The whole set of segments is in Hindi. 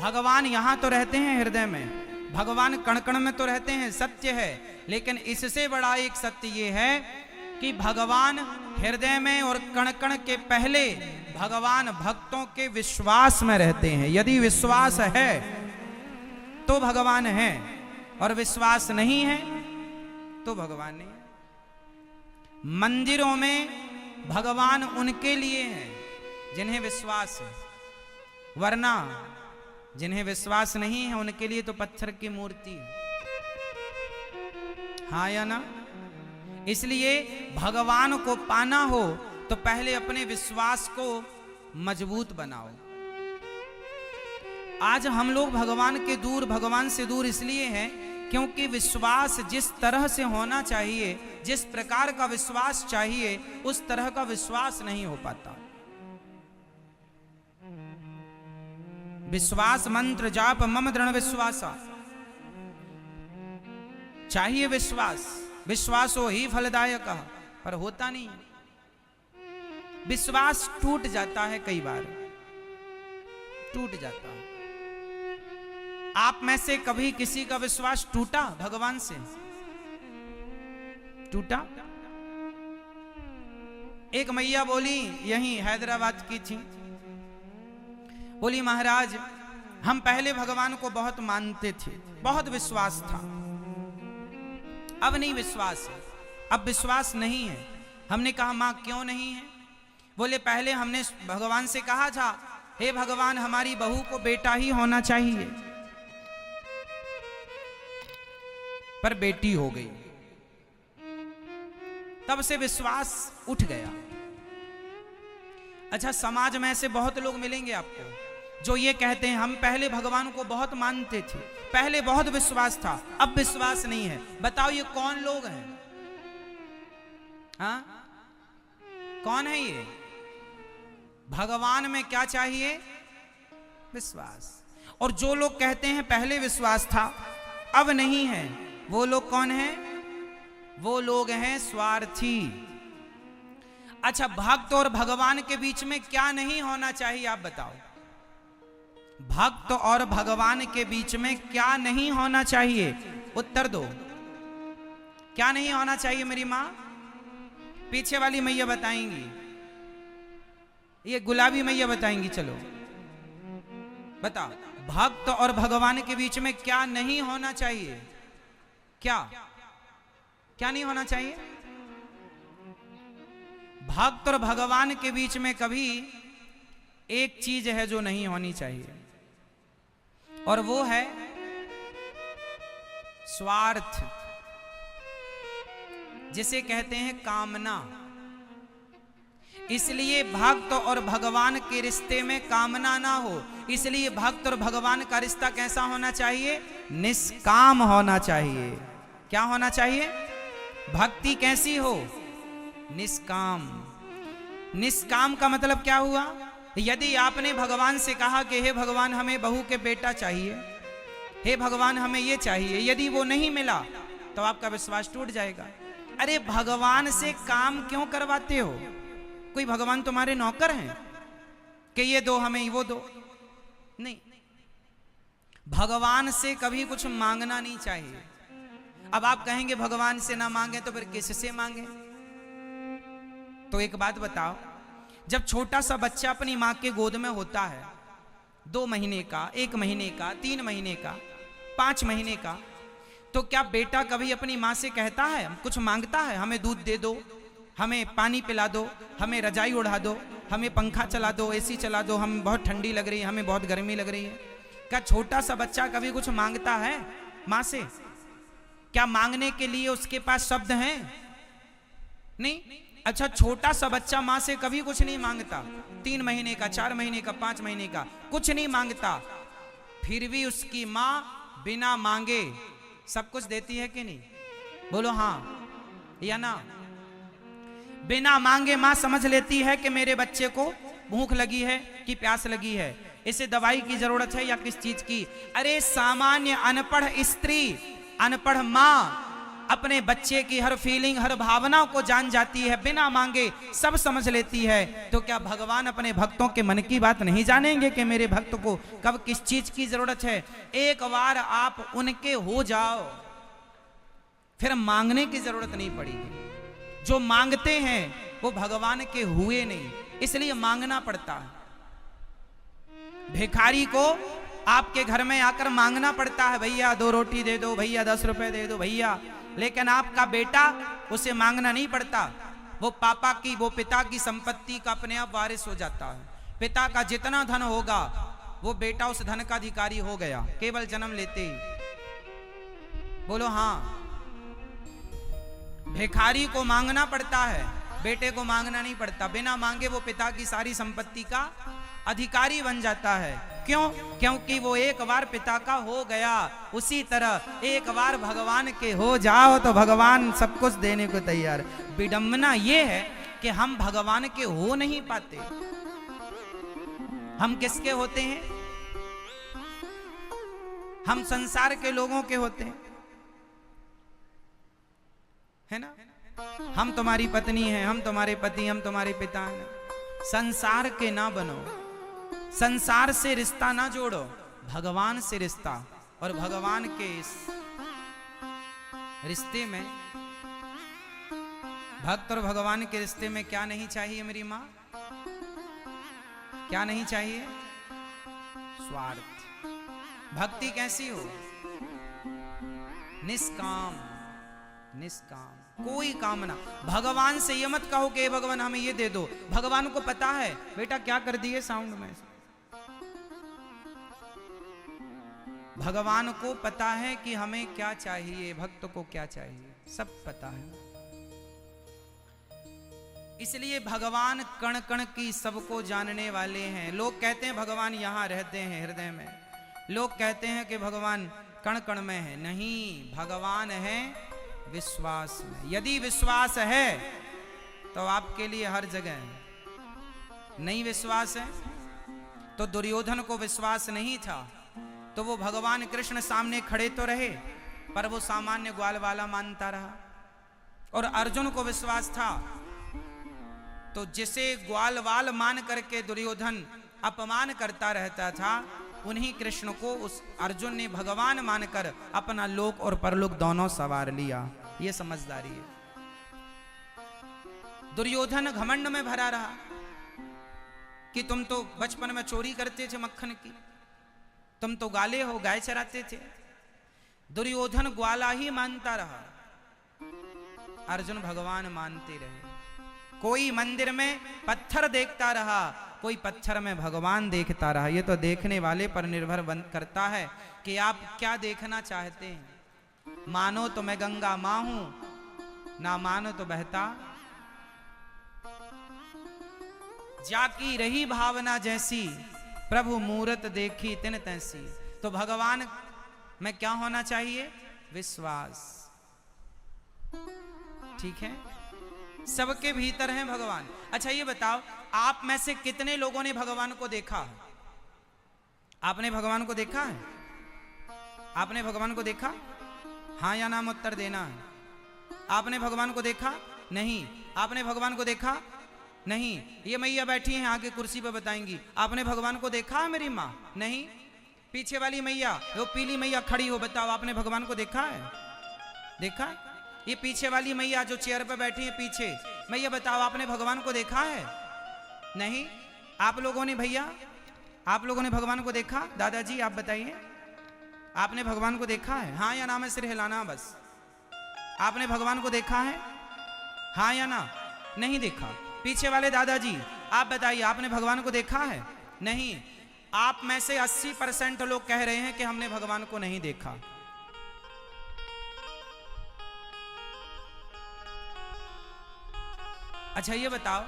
भगवान यहां तो रहते हैं हृदय में, भगवान कण कण में तो रहते हैं, सत्य है। लेकिन इससे बड़ा एक सत्य ये है कि भगवान हृदय में और कण कण के पहले भगवान भक्तों के विश्वास में रहते हैं। यदि विश्वास है तो भगवान है, और विश्वास नहीं है तो भगवान नहीं है। मंदिरों में भगवान उनके लिए हैं जिन्हें विश्वास है, वरना जिन्हें विश्वास नहीं है उनके लिए तो पत्थर की मूर्ति है। हाँ या ना? इसलिए भगवान को पाना हो तो पहले अपने विश्वास को मजबूत बनाओ। आज हम लोग भगवान से दूर इसलिए हैं क्योंकि विश्वास जिस तरह से होना चाहिए, जिस प्रकार का विश्वास चाहिए, उस तरह का विश्वास नहीं हो पाता। विश्वास मंत्र जाप मम दृढ़ विश्वासा, चाहिए विश्वास, विश्वासो ही फलदायक, पर होता नहीं। विश्वास टूट जाता है, कई बार टूट जाता है। आप में से कभी किसी का विश्वास टूटा भगवान से? टूटा? एक मैया बोली, यहीं हैदराबाद की थी, बोली महाराज हम पहले भगवान को बहुत मानते थे, बहुत विश्वास था, अब नहीं विश्वास है, अब विश्वास नहीं है। हमने कहा मां क्यों नहीं है? बोले पहले हमने भगवान से कहा था, हे भगवान हमारी बहू को बेटा ही होना चाहिए, पर बेटी हो गई, तब से विश्वास उठ गया। अच्छा, समाज में ऐसे बहुत लोग मिलेंगे आपको जो ये कहते हैं हम पहले भगवान को बहुत मानते थे, पहले बहुत विश्वास था, अब विश्वास नहीं है। बताओ ये कौन लोग हैं? हाँ, कौन है ये? भगवान में क्या चाहिए? विश्वास। और जो लोग कहते हैं पहले विश्वास था अब नहीं है, वो लोग कौन हैं? वो लोग हैं स्वार्थी। अच्छा, भक्त और भगवान के बीच में क्या नहीं होना चाहिए आप बताओ? भक्त और भगवान के बीच में क्या नहीं होना चाहिए? उत्तर दो। क्या नहीं होना चाहिए मेरी मां? पीछे वाली मैया बताएंगी, ये गुलाबी मैया बताएंगी। चलो बताओ, भक्त और भगवान के बीच में क्या नहीं होना चाहिए? क्या क्या नहीं होना चाहिए? भक्त और भगवान के बीच में कभी एक चीज है जो नहीं होनी चाहिए, और वो है स्वार्थ, जिसे कहते हैं कामना। इसलिए भक्त और भगवान के रिश्ते में कामना ना हो। इसलिए भक्त और भगवान का रिश्ता कैसा होना चाहिए? निष्काम होना चाहिए। क्या होना चाहिए? भक्ति कैसी हो? निष्काम। निष्काम का मतलब क्या हुआ? यदि आपने भगवान से कहा कि हे भगवान हमें बहू के बेटा चाहिए, हे भगवान हमें ये चाहिए, यदि वो नहीं मिला तो आपका विश्वास टूट जाएगा। अरे भगवान से काम क्यों करवाते हो? कोई भगवान तुम्हारे नौकर हैं कि ये दो हमें वो दो? नहीं, भगवान से कभी कुछ मांगना नहीं चाहिए। अब आप कहेंगे भगवान से ना मांगे तो फिर किससे मांगे? तो एक बात बताओ, जब छोटा सा बच्चा अपनी मां के गोद में होता है, 2 महीने का, 1 महीने का, 3 महीने का, 5 महीने का, तो क्या बेटा कभी अपनी मां से कहता है, कुछ मांगता है, हमें दूध दे दो, हमें पानी पिला दो, हमें रजाई उड़ा दो, हमें पंखा चला दो, एसी चला दो, हमें बहुत ठंडी लग रही है, हमें बहुत गर्मी लग रही है? क्या छोटा सा बच्चा कभी कुछ मांगता है मां से? क्या मांगने के लिए उसके पास शब्द हैं? नहीं। अच्छा, छोटा सा बच्चा मां से कभी कुछ नहीं मांगता, 3 महीने का, 4 महीने का, 5 महीने का, कुछ नहीं मांगता, फिर भी उसकी मां बिना मांगे सब कुछ देती है कि नहीं? बोलो हाँ या ना? बिना मांगे मां समझ लेती है कि मेरे बच्चे को भूख लगी है कि प्यास लगी है, इसे दवाई की जरूरत है या किस चीज की। अरे सामान्य अनपढ़ स्त्री, अनपढ़ मां अपने बच्चे की हर फीलिंग, हर भावना को जान जाती है, बिना मांगे सब समझ लेती है, तो क्या भगवान अपने भक्तों के मन की बात नहीं जानेंगे कि मेरे भक्त को कब किस चीज की जरूरत है? एक बार आप उनके हो जाओ, फिर मांगने की जरूरत नहीं पड़ेगी। जो मांगते हैं वो भगवान के हुए नहीं, इसलिए मांगना पड़ता है। भिखारी को आपके घर में आकर मांगना पड़ता है, भैया 2 रोटी दे दो, भैया 10 रुपए दे दो भैया। लेकिन आपका बेटा, उसे मांगना नहीं पड़ता, वो पापा की, वो पिता की संपत्ति का अपने आप वारिस हो जाता है। पिता का जितना धन होगा वो बेटा उस धन का अधिकारी हो गया, केवल जन्म लेते ही। बोलो हाँ। भिखारी को मांगना पड़ता है, बेटे को मांगना नहीं पड़ता। बिना मांगे वो पिता की सारी संपत्ति का अधिकारी बन जाता है। क्यों? क्योंकि वो एक बार पिता का हो गया। उसी तरह एक बार भगवान के हो जाओ तो भगवान सब कुछ देने को तैयार। विडंबना ये है कि हम भगवान के हो नहीं पाते। हम किसके होते हैं? हम संसार के लोगों के होते हैं, है ना? हम तुम्हारी पत्नी हैं, हम तुम्हारे पति, हम तुम्हारे पिता हैं। संसार के ना बनो, संसार से रिश्ता ना जोड़ो, भगवान से रिश्ता। और भगवान के इस रिश्ते में, भक्त और भगवान के रिश्ते में क्या नहीं चाहिए मेरी मां? क्या नहीं चाहिए? स्वार्थ। भक्ति कैसी हो? निष्काम, निष्काम, कोई कामना। भगवान से ये मत कहो कि भगवान हमें ये दे दो। भगवान को पता है बेटा क्या कर दिए साउंड में। भगवान को पता है कि हमें क्या चाहिए, भक्त को क्या चाहिए, सब पता है। इसलिए भगवान कण कण की सबको जानने वाले हैं। लोग कहते हैं भगवान यहां रहते हैं हृदय में, लोग कहते हैं कि भगवान कण कण में है। नहीं, भगवान है विश्वास में। यदि विश्वास है तो आपके लिए हर जगह है। नहीं विश्वास है तो दुर्योधन को विश्वास नहीं था तो वो भगवान कृष्ण सामने खड़े तो रहे, पर वो सामान्य ग्वाल वाला मानता रहा। और अर्जुन को विश्वास था तो जिसे ग्वाल वाल मान करके दुर्योधन अपमान करता रहता था, उन्हीं कृष्ण को उस अर्जुन ने भगवान मानकर अपना लोक और परलोक दोनों सवार लिया। ये समझदारी है। दुर्योधन घमंड में भरा रहा कि तुम तो बचपन में चोरी करते थे मक्खन की, तुम तो गाले हो, गाय चराते थे। दुर्योधन ग्वाला ही मानता रहा, अर्जुन भगवान मानते रहे। कोई मंदिर में पत्थर देखता रहा, कोई पत्थर में भगवान देखता रहा। ये तो देखने वाले पर निर्भर करता है कि आप क्या देखना चाहते हैं। मानो तो मैं गंगा मां हूं, ना मानो तो बहता जाकी रही भावना जैसी, प्रभु मूरत देखी तिन तैसी। तो भगवान में क्या होना चाहिए? विश्वास। ठीक है, सबके भीतर है भगवान। अच्छा ये बताओ, आप में से कितने लोगों ने भगवान को देखा है? आपने भगवान को देखा है? आपने भगवान को देखा? हाँ या नाम उत्तर देना है। आपने भगवान को देखा? नहीं। आपने भगवान को देखा? नहीं। ये मैया बैठी हैं आगे कुर्सी पर बताएंगी। आपने भगवान को देखा है मेरी माँ? नहीं। पीछे वाली मैया, वो पीली मैया खड़ी हो, बताओ आपने भगवान को देखा है? देखा है? ये पीछे वाली मैया जो चेयर पर बैठी है पीछे, मैया बताओ आपने भगवान को देखा है? नहीं। आप लोगों ने, भैया आप लोगों ने भगवान को देखा? दादाजी आप बताइए, आपने भगवान को देखा है? हाँ या ना में सिर हिलाना बस। आपने भगवान को देखा है? हाँ या ना? नहीं देखा। पीछे वाले दादाजी आप बताइए, आपने भगवान को देखा है? नहीं। आप में से 80% लोग कह रहे हैं कि हमने भगवान को नहीं देखा। अच्छा ये बताओ,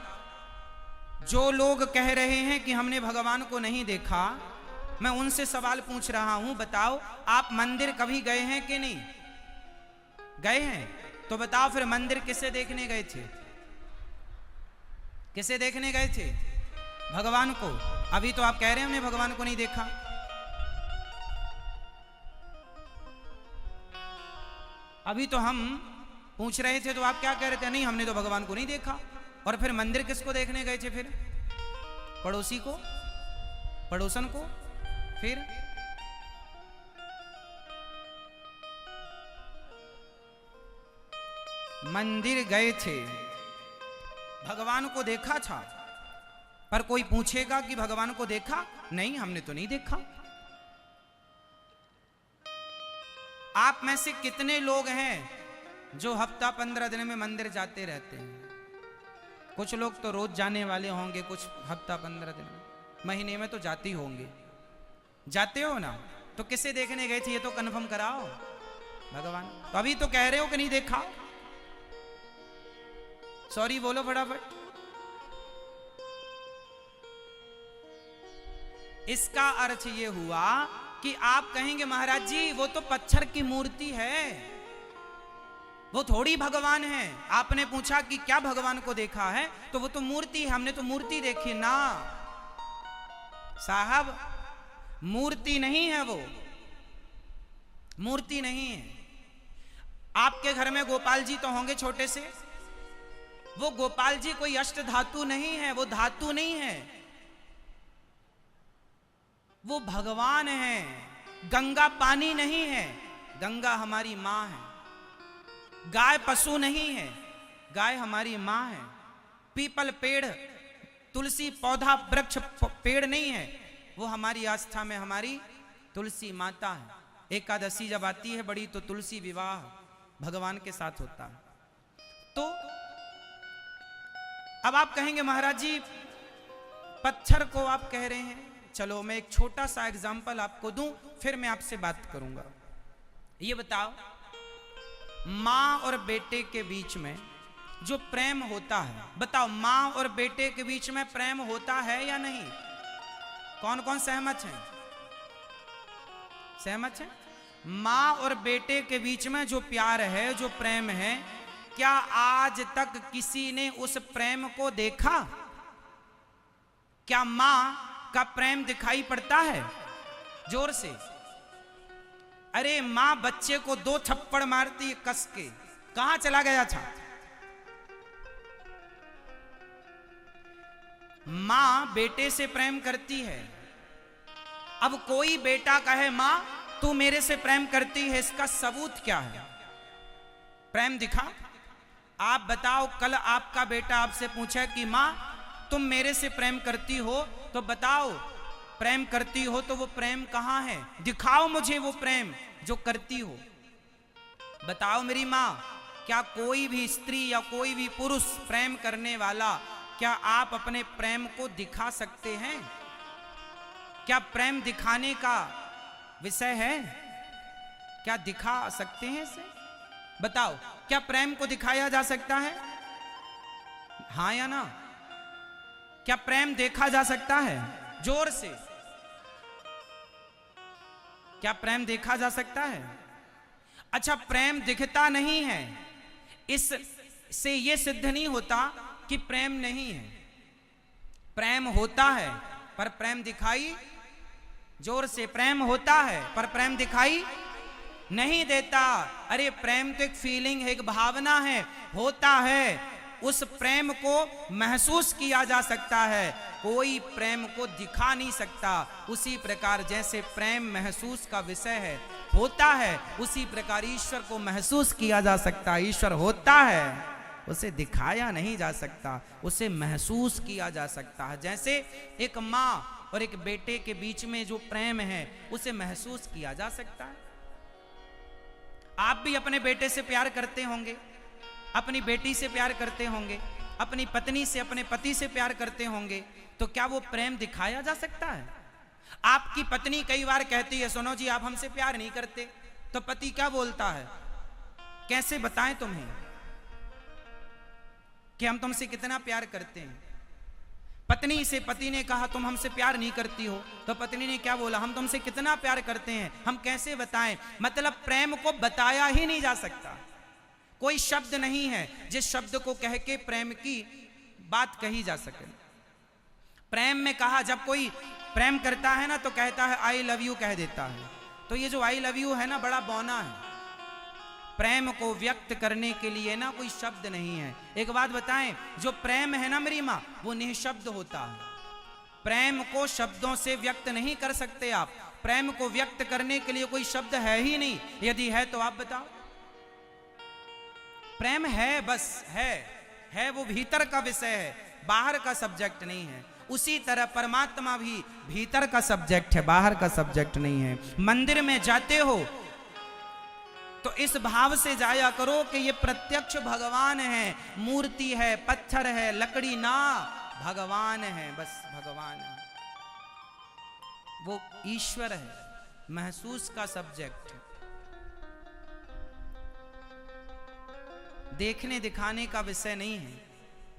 जो लोग कह रहे हैं कि हमने भगवान को नहीं देखा, मैं उनसे सवाल पूछ रहा हूं, बताओ आप मंदिर कभी गए हैं कि नहीं गए हैं? तो बताओ फिर मंदिर किसे देखने गए थे? किसे देखने गए थे? भगवान को। अभी तो आप कह रहे हैं हमने भगवान को नहीं देखा। अभी तो हम पूछ रहे थे तो आप क्या कह रहे थे, नहीं हमने तो भगवान को नहीं देखा। और फिर मंदिर किसको देखने गए थे? फिर पड़ोसी को, पड़ोसन को। फिर मंदिर गए थे, भगवान को देखा था, पर कोई पूछेगा कि भगवान को देखा? नहीं, हमने तो नहीं देखा। आप में से कितने लोग हैं जो हफ्ता 15 दिन में मंदिर जाते रहते हैं? कुछ लोग तो रोज जाने वाले होंगे, कुछ हफ्ता 15 दिन में, महीने में तो जाते ही होंगे। जाते हो ना? तो किसे देखने गए थे ये तो कन्फर्म कराओ। भगवान। तो अभी तो कह रहे हो कि नहीं देखा। सॉरी बोलो फटाफट। इसका अर्थ ये हुआ कि आप कहेंगे महाराज जी वो तो पत्थर की मूर्ति है, वो थोड़ी भगवान है। आपने पूछा कि क्या भगवान को देखा है, तो वो तो मूर्ति है, हमने तो मूर्ति देखी ना। साहब मूर्ति नहीं है, वो मूर्ति नहीं है। आपके घर में गोपाल जी तो होंगे छोटे से, वो गोपाल जी कोई अष्ट धातु नहीं है, वो धातु नहीं है, वो भगवान है। गंगा पानी नहीं है, गंगा हमारी मां है। गाय पशु नहीं है, गाय हमारी मां है। पीपल पेड़, तुलसी पौधा वृक्ष पेड़ नहीं है, वो हमारी आस्था में हमारी तुलसी माता है। एकादशी जब आती है बड़ी तो तुलसी विवाह भगवान के साथ होता है। तो अब आप कहेंगे महाराज जी पत्थर को आप कह रहे हैं, चलो मैं एक छोटा सा एग्जाम्पल आपको दूं, फिर मैं आपसे बात करूंगा। ये बताओ, मां और बेटे के बीच में जो प्रेम होता है, बताओ मां और बेटे के बीच में प्रेम होता है या नहीं? कौन कौन सहमत हैं? सहमत हैं? मां और बेटे के बीच में जो प्यार है, जो प्रेम है, क्या आज तक किसी ने उस प्रेम को देखा? क्या मां का प्रेम दिखाई पड़ता है? जोर से। अरे मां बच्चे को 2 थप्पड़ मारती है कस के, कहां चला गया था? मां बेटे से प्रेम करती है। अब कोई बेटा कहे मां तू मेरे से प्रेम करती है, इसका सबूत क्या है? प्रेम दिखा। आप बताओ, कल आपका बेटा आपसे पूछे कि मां तुम मेरे से प्रेम करती हो, तो बताओ प्रेम करती हो तो वो प्रेम कहां है? दिखाओ मुझे वो प्रेम जो करती हो। बताओ मेरी मां, क्या कोई भी स्त्री या कोई भी पुरुष प्रेम करने वाला, क्या आप अपने प्रेम को दिखा सकते हैं? क्या प्रेम दिखाने का विषय है? क्या दिखा सकते हैं इसे? बताओ, क्या प्रेम को दिखाया जा सकता है? हां या ना? क्या प्रेम देखा जा सकता है? जोर से। क्या प्रेम देखा जा सकता है? अच्छा, प्रेम दिखता नहीं है, इससे यह सिद्ध नहीं होता कि प्रेम नहीं है। प्रेम होता है पर प्रेम दिखाई, जोर से, प्रेम होता है पर प्रेम दिखाई नहीं देता। अरे प्रेम तो एक फीलिंग है, एक भावना है, होता है। उस प्रेम को महसूस किया जा सकता है, कोई प्रेम को दिखा नहीं सकता। उसी प्रकार जैसे प्रेम महसूस का विषय है, होता है, उसी प्रकार ईश्वर को महसूस किया जा सकता है। ईश्वर होता है, उसे दिखाया नहीं जा सकता, उसे महसूस किया जा सकता है। जैसे एक माँ और एक बेटे के बीच में जो प्रेम है उसे महसूस किया जा सकता है। आप भी अपने बेटे से प्यार करते होंगे, अपनी बेटी से प्यार करते होंगे, अपनी पत्नी से, अपने पति से प्यार करते होंगे, तो क्या वो प्रेम दिखाया जा सकता है? आपकी पत्नी कई बार कहती है सुनो जी आप हमसे प्यार नहीं करते, तो पति क्या बोलता है? कैसे बताएं तुम्हें कि हम तुमसे कितना प्यार करते हैं? पत्नी से पति ने कहा तुम हमसे प्यार नहीं करती हो, तो पत्नी ने क्या बोला? हम तुमसे कितना प्यार करते हैं, हम कैसे बताएं? मतलब प्रेम को बताया ही नहीं जा सकता। कोई शब्द नहीं है जिस शब्द को कह के प्रेम की बात कही जा सके। प्रेम में कहा, जब कोई प्रेम करता है ना तो कहता है आई लव यू कह देता है। तो ये जो आई लव यू है ना बड़ा बौना है। प्रेम को व्यक्त करने के लिए ना कोई शब्द नहीं है। एक बात बताएं, जो प्रेम है ना मेरी माँ, वो निःशब्द होता है। प्रेम को शब्दों से व्यक्त नहीं कर सकते आप। प्रेम को व्यक्त करने के लिए कोई शब्द है ही नहीं। यदि है तो आप बताओ। प्रेम है, बस है वो भीतर का विषय है, बाहर का सब्जेक्ट नहीं है। उसी तरह परमात्मा भी भीतर का सब्जेक्ट है, बाहर का सब्जेक्ट नहीं है। मंदिर में जाते हो तो इस भाव से जाया करो कि ये प्रत्यक्ष भगवान है, मूर्ति है, पत्थर है, लकड़ी ना, भगवान है, बस भगवान है। वो ईश्वर है, महसूस का सब्जेक्ट। देखने दिखाने का विषय नहीं है।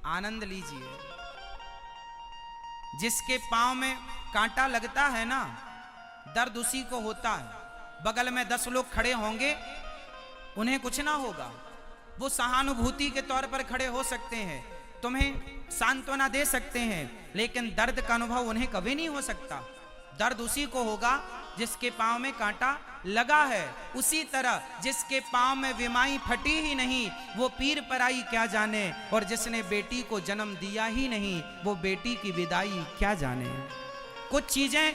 आनंद लीजिए। जिसके पांव में कांटा लगता है ना, दर्द उसी को होता है। बगल में 10 लोग खड़े होंगे, उन्हें कुछ ना होगा। वो सहानुभूति के तौर पर खड़े हो सकते हैं, तुम्हें सांत्वना दे सकते हैं, लेकिन दर्द का अनुभव उन्हें कभी नहीं हो सकता। दर्द उसी को होगा जिसके पांव में कांटा लगा है। उसी तरह जिसके पांव में विमाई फटी ही नहीं, वो पीर पराई क्या जाने, और जिसने बेटी को जन्म दिया ही नहीं, वो बेटी की विदाई क्या जाने। कुछ चीजें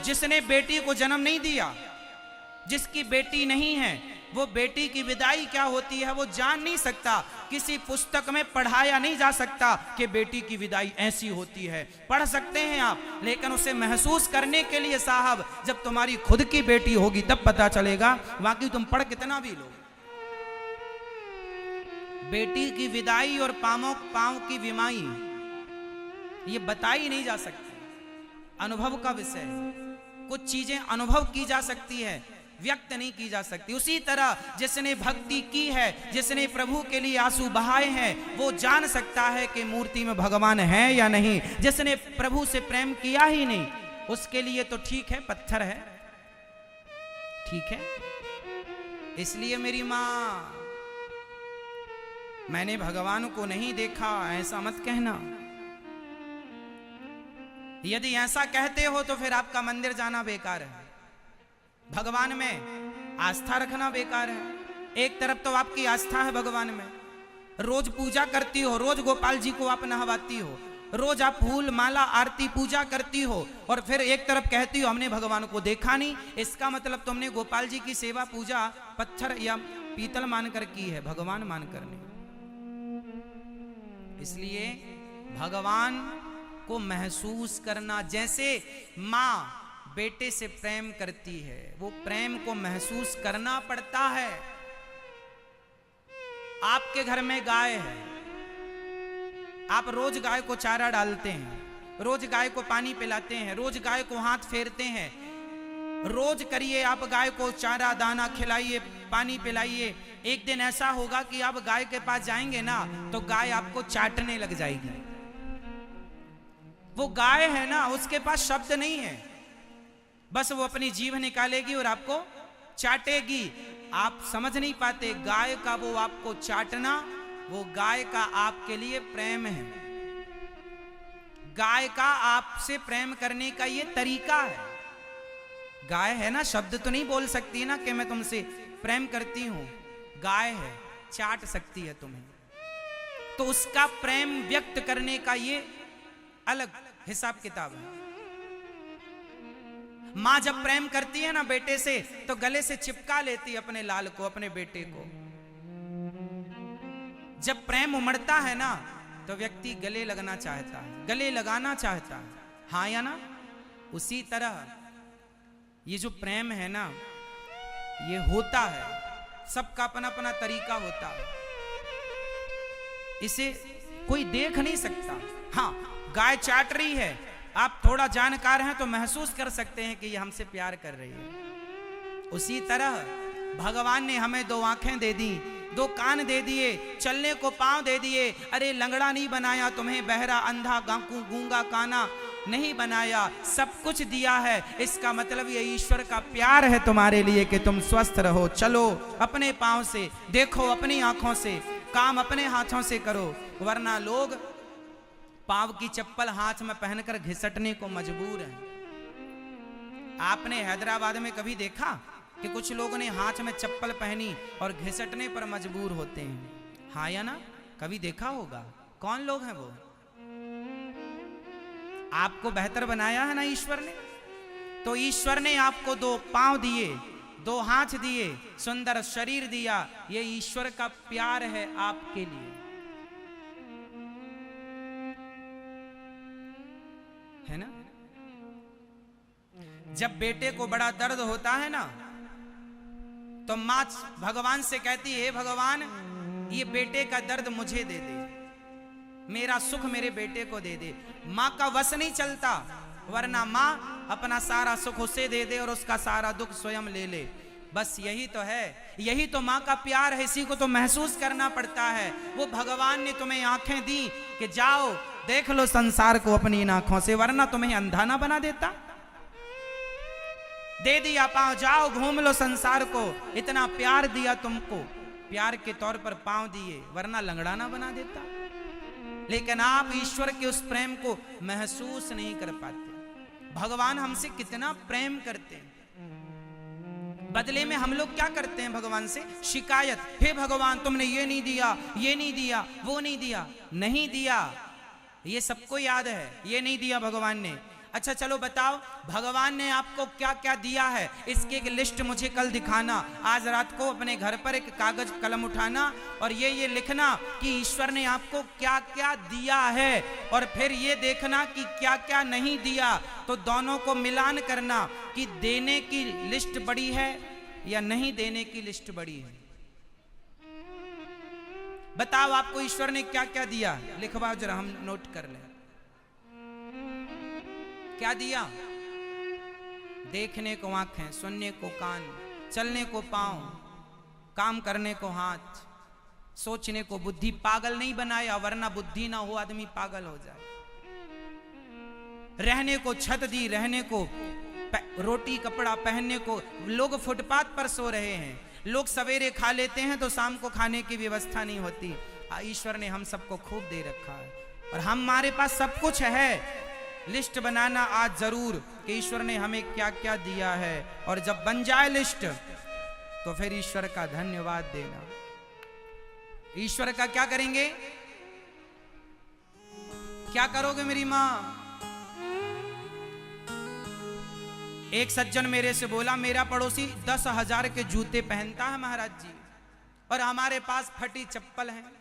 जिसने बेटी को जन्म नहीं दिया, जिसकी बेटी नहीं है, वो बेटी की विदाई क्या होती है वो जान नहीं सकता। किसी पुस्तक में पढ़ाया नहीं जा सकता कि बेटी की विदाई ऐसी होती है। पढ़ सकते हैं आप, लेकिन उसे महसूस करने के लिए साहब जब तुम्हारी खुद की बेटी होगी तब पता चलेगा। बाकी तुम पढ़ कितना भी लो। बेटी की विदाई और पांव की विमाई ये बताई नहीं जा सकती, अनुभव का विषय है। कुछ चीजें अनुभव की जा सकती है, व्यक्त नहीं की जा सकती। उसी तरह जिसने भक्ति की है, जिसने प्रभु के लिए आंसू बहाए हैं, वो जान सकता है कि मूर्ति में भगवान है या नहीं। जिसने प्रभु से प्रेम किया ही नहीं, उसके लिए तो ठीक है पत्थर है, ठीक है। इसलिए मेरी मां, मैंने भगवान को नहीं देखा ऐसा मत कहना। यदि ऐसा कहते हो तो फिर आपका मंदिर जाना बेकार है, भगवान में आस्था रखना बेकार है। एक तरफ तो आपकी आस्था है भगवान में, रोज पूजा करती हो, रोज गोपाल जी को आप नहवाती हो, रोज आप फूल माला आरती पूजा करती हो, और फिर एक तरफ कहती हो हमने भगवान को देखा नहीं। इसका मतलब तुमने गोपाल जी की सेवा पूजा पत्थर या पीतल मानकर की है, भगवान मानकर नहीं। इसलिए भगवान को महसूस करना, जैसे मां बेटे से प्रेम करती है, वो प्रेम को महसूस करना पड़ता है। आपके घर में गाय है, आप रोज गाय को चारा डालते हैं, रोज गाय को पानी पिलाते हैं, रोज गाय को हाथ फेरते हैं, रोज करिए आप गाय को चारा दाना खिलाइए, पानी पिलाइए। एक दिन ऐसा होगा कि आप गाय के पास जाएंगे ना तो गाय आपको चाटने लग जाएगी। वो गाय है ना, उसके पास शब्द नहीं है, बस वो अपनी जीभ निकालेगी और आपको चाटेगी। आप समझ नहीं पाते, गाय का वो आपको चाटना, वो गाय का आपके लिए प्रेम है। गाय का आपसे प्रेम करने का ये तरीका है। गाय है ना, शब्द तो नहीं बोल सकती ना कि मैं तुमसे प्रेम करती हूं। गाय है, चाट सकती है तुम्हें, तो उसका प्रेम व्यक्त करने का ये अलग हिसाब किताब है। मां जब प्रेम करती है ना बेटे से, तो गले से चिपका लेती है अपने लाल को, अपने बेटे को। जब प्रेम उमड़ता है ना तो व्यक्ति गले लगना चाहता है, गले लगाना चाहता है, हाँ या ना। उसी तरह ये जो प्रेम है ना, ये होता है, सबका अपना अपना तरीका होता है, इसे कोई देख नहीं सकता। हाँ, गाय चाट रही है, आप थोड़ा जानकार हैं तो महसूस कर सकते हैं कि ये हमसे प्यार कर रही है। उसी तरह भगवान ने हमें 2 आंखें दे दी, 2 कान दे दिए, चलने को पांव दे दिए। अरे लंगड़ा नहीं बनाया तुम्हें, बहरा अंधा गूंगा काना नहीं बनाया, सब कुछ दिया है। इसका मतलब ये ईश्वर का प्यार है तुम्हारे लिए कि तुम स्वस्थ रहो। चलो अपने पांव से, देखो अपनी आंखों से, काम अपने हाथों से करो, वरना लोग पांव की चप्पल हाथ में पहनकर घिसटने को मजबूर हैं। आपने हैदराबाद में कभी देखा कि कुछ लोगों ने हाथ में चप्पल पहनी और घिसटने पर मजबूर होते हैं। हाँ या ना? कभी देखा होगा? कौन लोग हैं वो? आपको बेहतर बनाया है ना ईश्वर ने। तो ईश्वर ने आपको 2 पांव दिए, 2 हाथ दिए, सुंदर शरीर दिया। ये ईश्वर का प्यार है आपके लिए, है ना? जब बेटे को बड़ा दर्द होता है ना, तो मां भगवान से कहती है, हे भगवान, ये बेटे का दर्द मुझे दे दे, मेरा सुख मेरे बेटे को दे दे। मां का वश नहीं चलता, वरना मां अपना सारा सुख उसे दे दे और उसका सारा दुख स्वयं ले ले। बस यही तो है, यही तो मां का प्यार है। इसी को तो महसूस करना पड़ता है। वो भगवान ने तुम्हें आंखें दी कि जाओ देख लो संसार को अपनी इन आंखों से, वरना तुम्हें अंधा ना बना देता। दे दिया पांव, जाओ घूम लो संसार को। इतना प्यार दिया तुमको, प्यार के तौर पर पांव दिए, वरना लंगड़ा ना बना देता। लेकिन आप ईश्वर के उस प्रेम को महसूस नहीं कर पाते। भगवान हमसे कितना प्रेम करते हैं, बदले में हम लोग क्या करते हैं भगवान से? शिकायत। हे भगवान, तुमने ये नहीं दिया, ये नहीं दिया, वो नहीं दिया। नहीं दिया, ये सबको याद है, ये नहीं दिया भगवान ने। अच्छा चलो बताओ, भगवान ने आपको क्या क्या दिया है, इसकी एक लिस्ट मुझे कल दिखाना। आज रात को अपने घर पर एक कागज कलम उठाना और ये लिखना कि ईश्वर ने आपको क्या क्या दिया है, और फिर ये देखना कि क्या क्या नहीं दिया। तो दोनों को मिलान करना कि देने की लिस्ट बड़ी है या नहीं देने की लिस्ट बड़ी है। बताओ आपको ईश्वर ने क्या क्या दिया, लिखवाओ जरा, हम नोट कर लें। क्या दिया? देखने को आंखें, सुनने को कान, चलने को पांव, काम करने को हाथ, सोचने को बुद्धि। पागल नहीं बनाया, वरना बुद्धि ना हो आदमी पागल हो जाए। रहने को छत दी, रहने को रोटी कपड़ा, पहनने को। लोग फुटपाथ पर सो रहे हैं, लोग सवेरे खा लेते हैं तो शाम को खाने की व्यवस्था नहीं होती। ईश्वर ने हम सबको खूब दे रखा है और हमारे पास सब कुछ है। लिस्ट बनाना आज जरूर कि ईश्वर ने हमें क्या क्या दिया है, और जब बन जाए लिस्ट तो फिर ईश्वर का धन्यवाद देना। ईश्वर का क्या करेंगे? क्या करोगे मेरी मां? एक सज्जन मेरे से बोला, मेरा पड़ोसी 10,000 के जूते पहनता है महाराज जी, और हमारे पास फटी चप्पल है।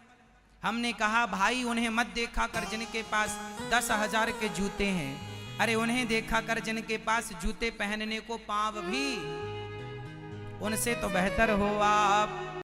हमने कहा, भाई उन्हें मत देखा कर जिनके पास 10,000 के जूते हैं, अरे उन्हें देखा कर जिनके पास जूते पहनने को पांव भी। उनसे तो बेहतर हो आप